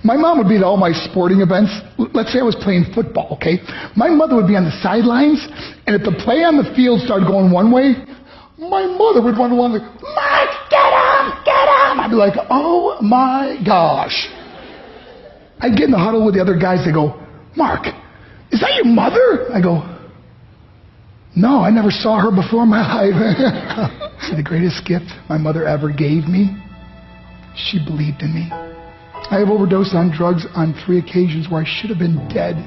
My mom would be at all my sporting events. Let's say I was playing football, okay? My mother would be on the sidelines, and if the play on the field started going one way, my mother would run along like, Mark, get him, get him! I'd be like, oh my gosh. I'd get in the huddle with the other guys, they go, Mark, is that your mother? I go, no, I never saw her before in my life. See, the greatest gift my mother ever gave me, she believed in me. I have overdosed on drugs on 3 occasions where I should have been dead.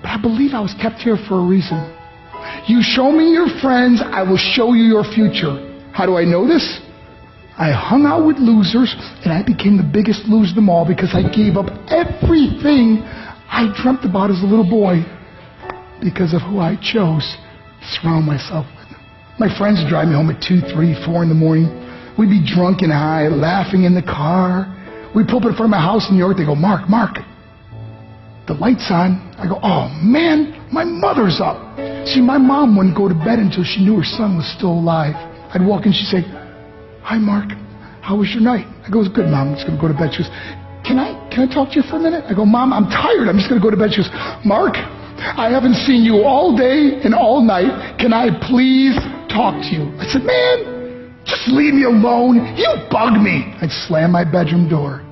But I believe I was kept here for a reason. You show me your friends, I will show you your future. How do I know this? I hung out with losers, and I became the biggest loser of them all because I gave up everything I dreamt about as a little boy because of who I chose to surround myself with. My friends would drive me home at 2, 3, 4 in the morning. We'd be drunk and high, laughing in the car. We'd pull up in front of my house in New York. They go, Mark, the light's on. I go, oh man, my mother's up. See, my mom wouldn't go to bed until she knew her son was still alive. I'd walk in, she'd say, hi Mark, how was your night? I go, it was good, Mom, I'm just going to go to bed. She goes, can I talk to you for a minute? I go, Mom, I'm tired, I'm just going to go to bed. She goes, Mark, I haven't seen you all day and all night. Can I please talk to you? I said, man, just leave me alone. You bug me. I'd slam my bedroom door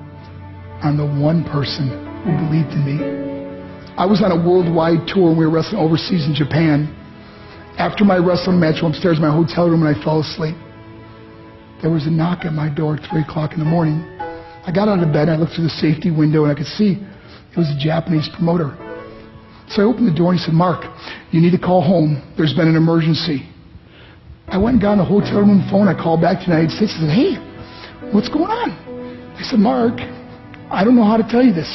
on the one person who believed in me. I was on a worldwide tour and we were wrestling overseas in Japan. After my wrestling match, I went upstairs in my hotel room and I fell asleep. There was a knock at my door at 3 o'clock in the morning. I got out of bed, I looked through the safety window and I could see it was a Japanese promoter. So I opened the door and he said, Mark, you need to call home. There's been an emergency. I went and got on the hotel room phone. I called back to the United States and said, hey, what's going on? They said, Mark, I don't know how to tell you this.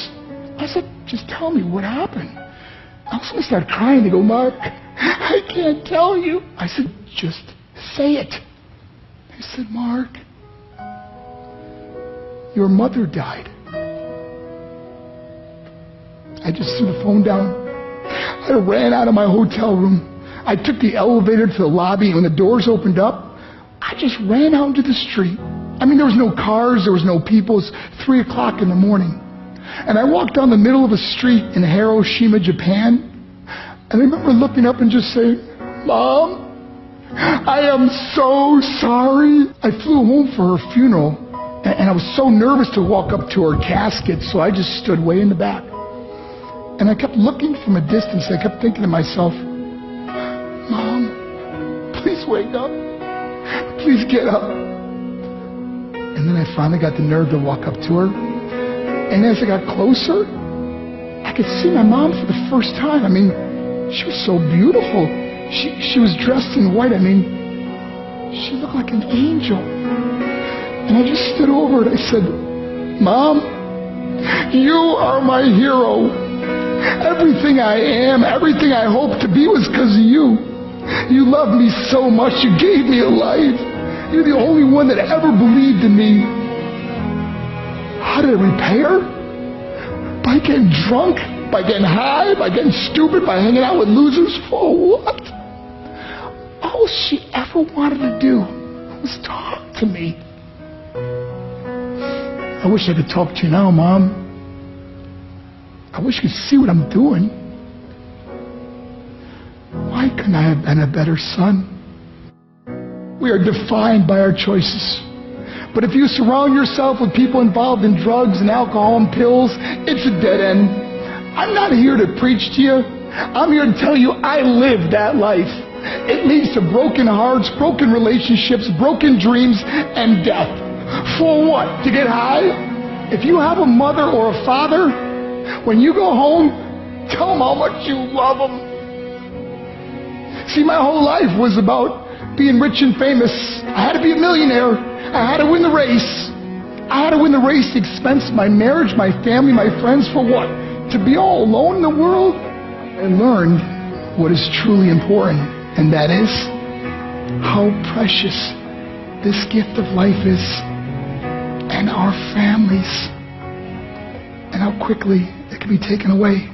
I said, just tell me what happened. I was going to start crying. They go, Mark, I can't tell you. I said, just say it. They said, Mark, your mother died. I just threw the phone down. I ran out of my hotel room. I took the elevator to the lobby, and when the doors opened up, I just ran out into the street. I mean, there was no cars, there was no people. It's 3 o'clock in the morning. And I walked down the middle of a street in Hiroshima, Japan, and I remember looking up and just saying, Mom, I am so sorry. I flew home for her funeral, and I was so nervous to walk up to her casket, so I just stood way in the back. And I kept looking from a distance. I kept thinking to myself, Mom, please wake up. Please get up. And then I finally got the nerve to walk up to her. And as I got closer, I could see my mom for the first time. I mean, she was so beautiful. She was dressed in white. I mean, she looked like an angel. And I just stood over her and I said, Mom, you are my hero. Everything I am, everything I hope to be was because of you. You loved me so much, you gave me a life. You're the only one that ever believed in me. How did I repay her? By getting drunk? By getting high? By getting stupid? By hanging out with losers? For what? All she ever wanted to do was talk to me. I wish I could talk to you now, Mom. I wish you could see what I'm doing. Why couldn't I have been a better son? We are defined by our choices. But if you surround yourself with people involved in drugs and alcohol and pills, it's a dead end. I'm not here to preach to you. I'm here to tell you I lived that life. It leads to broken hearts, broken relationships, broken dreams, and death. For what? To get high? If you have a mother or a father, when you go home, tell them how much you love them. See, my whole life was about being rich and famous. I had to be a millionaire. I had to win the race. I had to win the race at the expense of my marriage, my family, my friends. For what? To be all alone in the world? I learned what is truly important, and that is how precious this gift of life is, and our families, and how quickly it can be taken away.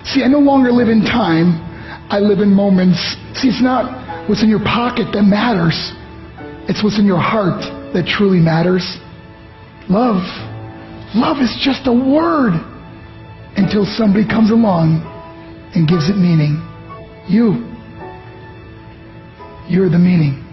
See, I no longer live in time. I live in moments. See, it's not what's in your pocket that matters. It's what's in your heart that truly matters. Love Love is just a word until somebody comes along and gives it meaning. You're the meaning.